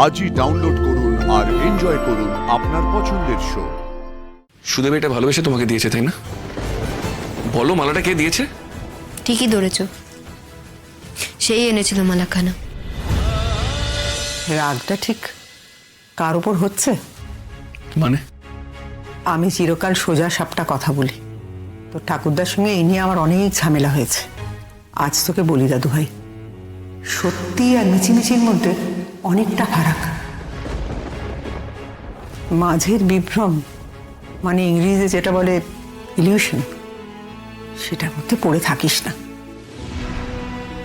আজই ডাউনলোড করুন আর এনজয় করুন আপনার পছন্দের শো। সুদেব এটা ভালোবেসে তোমাকে দিয়েছে, তাই না? বলো, মালাটা কে দিয়েছে? ঠিকই ধরেছ, সেই এনেছিল মালাখানা। রাগটা ঠিক কার উপর হচ্ছে? মানে আমি চিরকাল সোজা সাপটা কথা বলি, তো ঠাকুরদার সঙ্গে এই নিয়ে আমার অনেক ঝামেলা হয়েছে। আজ তোকে বলি দাদু ভাই, সত্যি আর মিছিমিছির মধ্যে অনেকটা ফারাক। মাঝের বিভ্রম মানে ইংরেজিতে যেটা বলে ইলিউশন, সেটার মধ্যে পড়ে থাকিস না।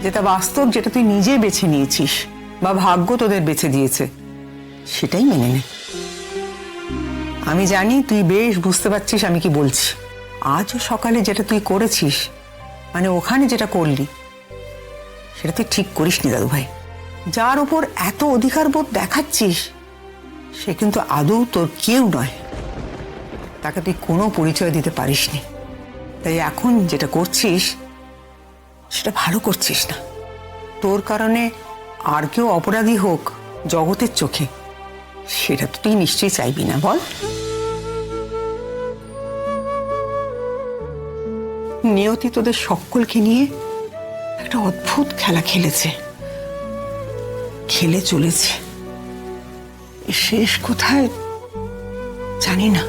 যেটা বাস্তব, যেটা তুই নিজে বেছে নিয়েছিস বা ভাগ্য তোদের বেছে দিয়েছে, সেটাই মেনে নে। আমি জানি তুই বেশ বুঝতে পারছিস আমি কি বলছি। আজও সকালে যেটা তুই করেছিস, মানে ওখানে যেটা করলি, সেটা তুই ঠিক করিসনি দাদু ভাই। যার উপর এত অধিকার বোধ দেখাচ্ছিস, সে কিন্তু আদৌ তোর কেউ নয়। তাকে তুই কোনো পরিচয় দিতে পারিসনি। তাই এখন যেটা করছিস সেটা ভালো করছিস না। তোর কারণে আর কেউ অপরাধী হোক জগতের চোখে, সেটা তো তুই নিশ্চয়ই চাইবি না, বল? নিয়তি তোদের সকলকে নিয়ে একটা অদ্ভুত খেলা খেলেছে, খেলে চলেছে। এর শেষ কোথায় জানি না।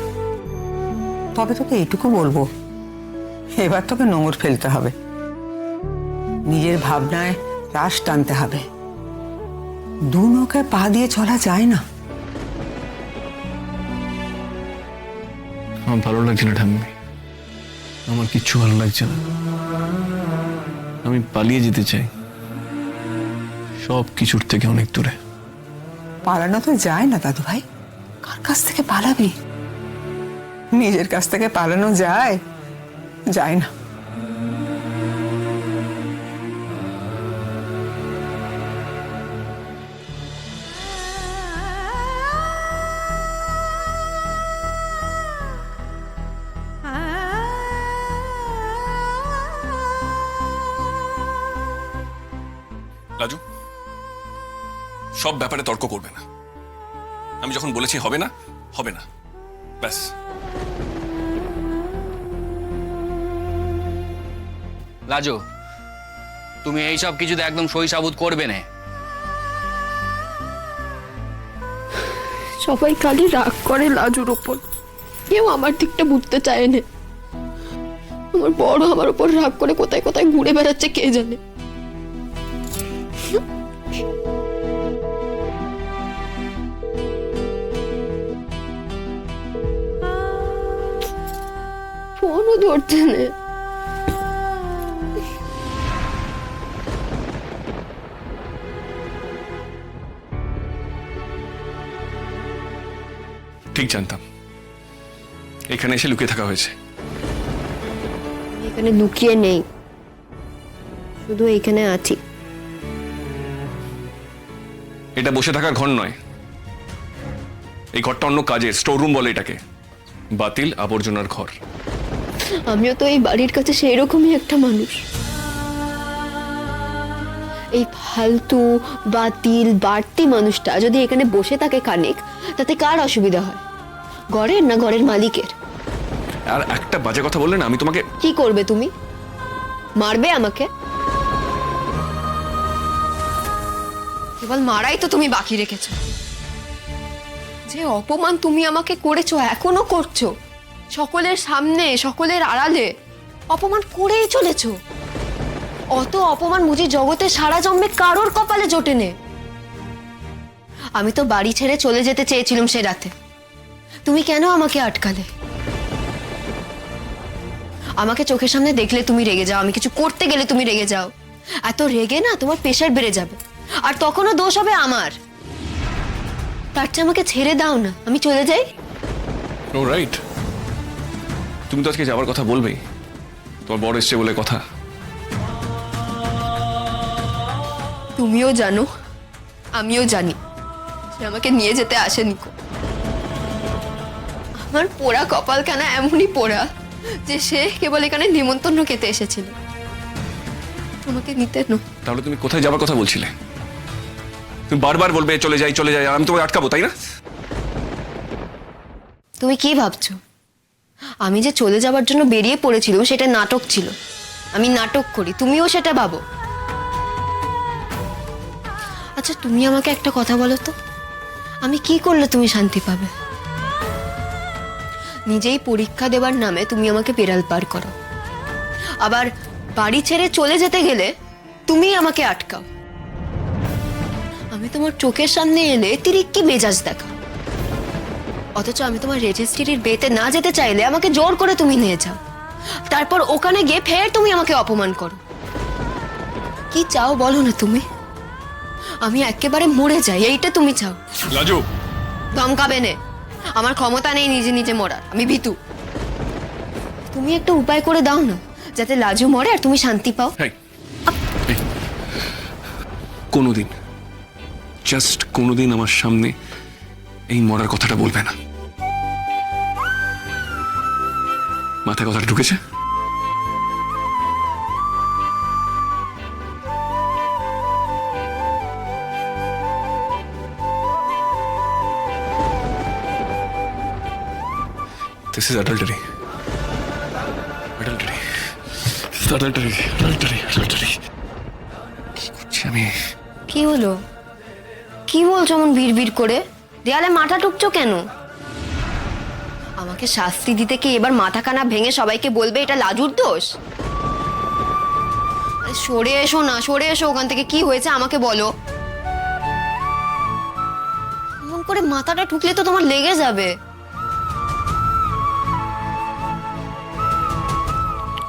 তবে তোকে এইটুকু বলবো, এবার তোকে নোংর ফেলতে হবে, নিজের ভাবনায় রাশ টানতে হবে। দু নৌকায় পা দিয়ে চলা যায় না। আমার ভালো লাগছে না ঠাম্মি, আমার কিচ্ছু ভালো লাগছে না। আমি পালিয়ে যেতে চাই সব কিছুর থেকে অনেক দূরে। পালানো তো যায় না দাদু ভাই। কার কাছ থেকে পালাবি? নিজের কাছ থেকে পালানো যায়? যায় না। রাজু, সব ব্যাপারে তর্ক করবে না। আমি যখন বলেছি হবে না, হবে না, ব্যাস। রাজু, তুমি এই সব কিছুতে একদম সই সাবুত করবে না। সবাই খালি রাগ করে লাজুর উপর, কেউ আমার দিকটা বুঝতে চায় না। আমার বড় আমার উপর রাগ করে কোথায় কোথায় ঘুরে বেড়াচ্ছে কে জানে। ফোনও ধরছে না। ঠিক জানতাম এখানে এসে লুকিয়ে থাকা হয়েছে। এখানে লুকিয়ে নেই, শুধু এখানে আছি। এটা বসে থাকার ঘর নয়, এই ঘরটা অন্য কাজের, স্টোর রুম বলে এটাকে, বাতিল আবর্জনার ঘর। আমিও তো এই বাড়ির কাছে সেই রকমই একটা মানুষ। এই ফালতু বাতিল বাড়তি মানুষটা যদি এখানে বসে থাকে খানিক, তাতে কার অসুবিধা হয়? ঘরের না ঘরের মালিকের? আর একটা বাজে কথা বললে না আমি তোমাকে। কি করবে তুমি? মারবে আমাকে? কেবল মারাই তো তুমি বাকি রেখেছো। যে অপমান তুমি আমাকে করেছো, এখনো করছো, সকলের সামনে সকলের আড়ালে অপমান করেই চলেছো। অত অপমান বুঝি জগতে সারা জন্মে কারোর কপালে জোটে নে। আমি তো বাড়ি ছেড়ে চলে যেতে চেয়েছিলাম সে রাতে, তুমি কেন আমাকে আটকালে? আমাকে চোখের সামনে দেখলে তুমি রেগে যাও, আমি কিছু করতে গেলে তুমি রেগে যাও। এত রেগে না তোমার প্রেশার বেড়ে যাবে, আর তখনও দোষ হবে আমার। তার চেয়ে আমাকে ছেড়ে দাও না, আমি চলে যাই। ও রাইট, তুমি তো আজকে যাওয়ার কথা বলবেই, তোমার বড় এসছে বলে কথা। তুমিও জানো, আমিও জানি সে আমাকে নিয়ে যেতে আসেনি। আমার পোড়া কপালখানা এমনই পোড়া যে সে কেবল এখানে নিমন্ত্রণ খেতে এসেছিল, আমাকে নিতে নয়। তাহলে তুমি কোথায় যাবার কথা বলছিলে? তুমি বারবার বলবে চলে যাই চলে যাই, আর আমি তোমাকে আটকাবো, তাই না? তুমি কি ভাবছো আমি যে চলে যাবার জন্য বেরিয়ে পড়েছিলাম সেটা নাটক ছিল? আমি নাটক করি, তুমিও সেটা ভাবো? আচ্ছা তুমি আমাকে একটা কথা বলো তো, আমি কি করলে তুমি শান্তি পাবে? নিজেই পরীক্ষা দেবার নামে তুমি আমাকে পেরাল পার করো, আবার বাড়ি ছেড়ে চলে যেতে গেলে তুমি আমাকে আটকাও। আমি তোমার চোখের সামনে এলে তিরিক্কি মেজাজ দেখা, অথচ আমি তোমার রেজিস্ট্রির বিয়েতে না যেতে চাইলে আমাকে জোর করে তুমি নিয়ে যাও, তারপর ওখানে গিয়ে ফের তুমি আমাকে অপমান করো। কি চাও বলো না তুমি? আমি একেবারে মরে যাই এইটা তুমি চাও? লাজু, ধমকাবে নে, আমার ক্ষমতা নেই নিজে নিজে মরার, আমি ভীতু। তুমি একটা উপায় করে দাও না যাতে লাজু মরে আর তুমি শান্তি পাও। এই, এই, কোনোদিন, জাস্ট কোনোদিন আমার সামনে এই মরার কথাটা বলবে না। মাথায় কথাটা ঢুকেছে? This is adultery. Adultery. This is adultery. Adultery. Adultery. কি করছি আমি? কি হলো? কি বলছো এমন ভিড় করে? দেয়ালে মাথা টুকছো কেন? আমাকে শাস্তি দিতে কি এবার মাথা কানা ভেঙে সবাইকে বলবে এটা লাজুর দোষ? আরে সরে এসো না, সরে এসো ওখান থেকে। কি হয়েছে আমাকে বলো। এমন করে মাথাটা ঠুকলে তো তোমার লেগে যাবে।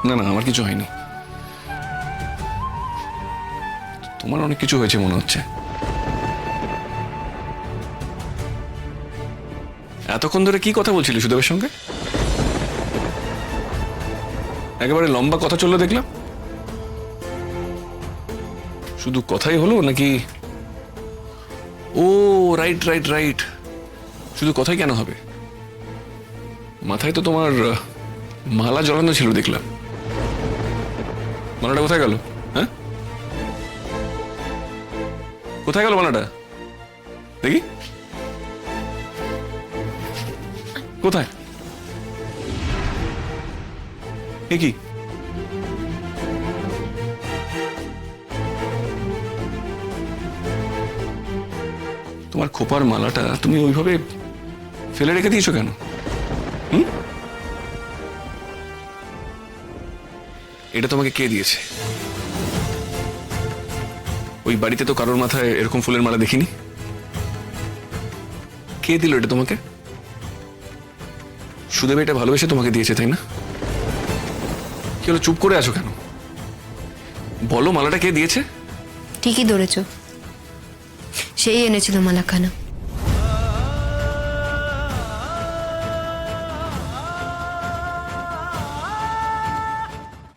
না না, আমার কিছু হয়নি। তোমার অনেক কিছু হয়েছে মনে হচ্ছে। এতক্ষণ ধরে কি কথা বলছিলি সুদেবের সঙ্গে? একেবারে লম্বা কথা চললো দেখলাম। শুধু কথাই হলো নাকি? ও রাইট রাইট রাইট, শুধু কথাই কেন হবে? মাথায় তো তোমার মালা জড়ানো ছিল দেখলাম। মালাটা কোথায় গেল? হ্যাঁ, কোথায় গেল মালাটা? দেখি কোথায়? এ কি? তোমার খোপার মালাটা তুমি ওইভাবে ফেলে রেখে দিয়েছো কেন? এটা তোমাকে কে দিয়েছে? ওই বাড়িতে তো কারোর মাথায় এরকম ফুলের মালা দেখিনি। কে দিল এটা তোমাকে? সুদেব এটা ভালোবেসে তোমাকে দিয়েছে, তাই না? কি হলো, চুপ করে আছো কেন? বলো, মালাটা কে দিয়েছে? ঠিকই ধরেছো, সেই এনেছিল মালাখানা।